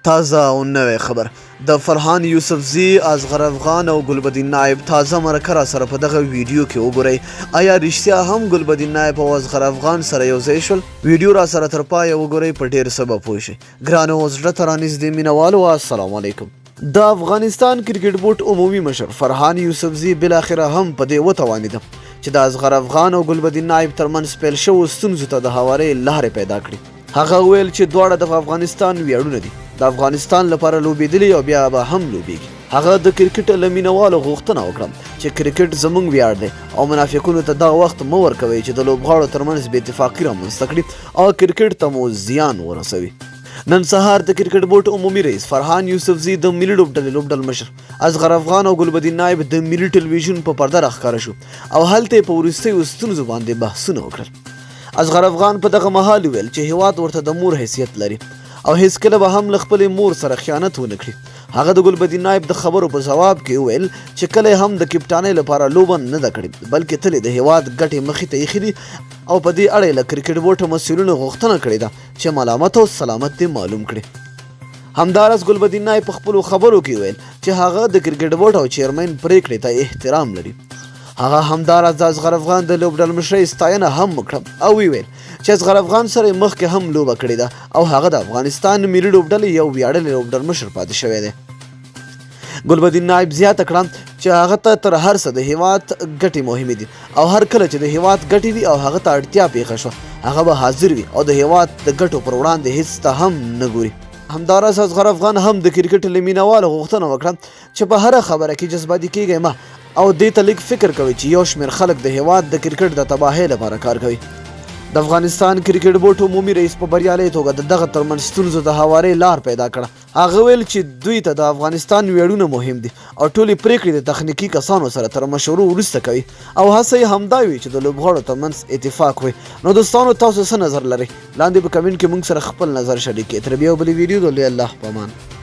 تازه او نوې خبر د فرحان یوسفزي، اصغر افغان او ګلبدین نایب تازه مرکه را سره په دغه ویډیو کې وګورئ. آیا رښتیا هم ګلبدین نایب او اصغر افغان سره یو ځای شول؟ ویډیو را سره تر پایه وګورئ، په ډېر څه به پوه شئ. ګرانو او زړه ته رانږدې مینوالو، السلام علیکم. د افغانستان کرکټ بورډ عمومي مشر فرحان یوسفزي بالاخره هم په دې وتوانېده چې د اصغر افغان او ګلبدین نایب ترمنځ پیل شوو ستونزو ته د هوارۍ لارې پیدا کړي. هغه ویل چې دواړه د افغانستان ویاړونه دي، د افغانستان لپاره لوبېدلي او بیا به هم لوبېږي. هغه د کرکټ له مینوالو غوښتنه وکړه چې کرکټ زموږ ویاړ دی او منافقینو ته دغه وخت مه ورکوئ چې د لوبغاړو ترمنځ بې اتفاقي رامنځته کړي او کرکټ ته مو زیان ورسوي. نن سهار د کرکټ بورډ عمومي رئیس فرحان یوسفزي د ملي لوبډلې مشر اصغر افغان او ګلبدین نایب د ملي ټلویزیون په پرده راښکاره شو او هلته یې په وروستیو ستونزو باندې بحثونه وکړل. اصغر افغان په دغه مهال ویل چې هیواد ورته د مور حیثیت لري او هیڅکله به هم له خپلې مور سره خیانت ونه کړي. هغه د ګلبدین نایب د خبرو په ځواب کې وویل چې کله هم د کپټانۍ لپاره لوبه نه ده کړې، بلکې تل د هیواد ګټې مخې ته ایښي دي او په دې اړه له کرکټ بورډ مسؤلینو غوښتنه کړې ده چې ملامت او سلامت دې معلوم کړي. همداراز ګلبدین نایب په خپلو خبرو کې ویل چې هغه د کرکټ بورډ او چیرمن پریکړې ته احترام لري. هغه همداراز د اصغر افغان د لوبډل مشرۍ ستاینه هم وکړه او ویل چې اصغر افغان سره مخکې هم لوبه کړې ده او هغه د افغانستان ملي لوبډلې یو ویاړلی لوبډل مشر پاتې شوی دی. ګلبدین نایب زیاته کړه چې هغه ته تر هر څه د هیواد ګټې مهمې دي او هر کله چې د هیواد ګټې وي او هغه ته اړتیا پیښه شوه هغه به حاضر وي او د هیواد د ګټو پر وړاندې هیڅ ته هم نه ګوري. همداراز اصغر افغان هم د کرکټ له مینوالو غوښتنه وکړه چې په هره خبره کې جذباتي کیږئ مه او دې ته لږ فکر کوئ چې یو شمېر خلک د هیواد د کرکټ د تباهۍ لپاره کار کوي. د افغانستان کرکټ بورډ عمومي رئیس په بریالۍ توګه د دغه ترمنځ ستونزو د هوارۍ لار پیدا کړه. هغه ویل چې دوی ته د افغانستان ویاړونه مهم دي او ټولې پریکړې د تخنیکي کسانو سره تر مشورو وروسته کوي او هڅه یې همدا وي چې د لوبغاړو ترمنځ اتفاق وي. نو دوستانو، تاسو څه نظر لرئ؟ لاندې په کمنټ کې موږ سره خپل نظر شریک کړئ. تر بیا بلې ویډیو د الله په امان.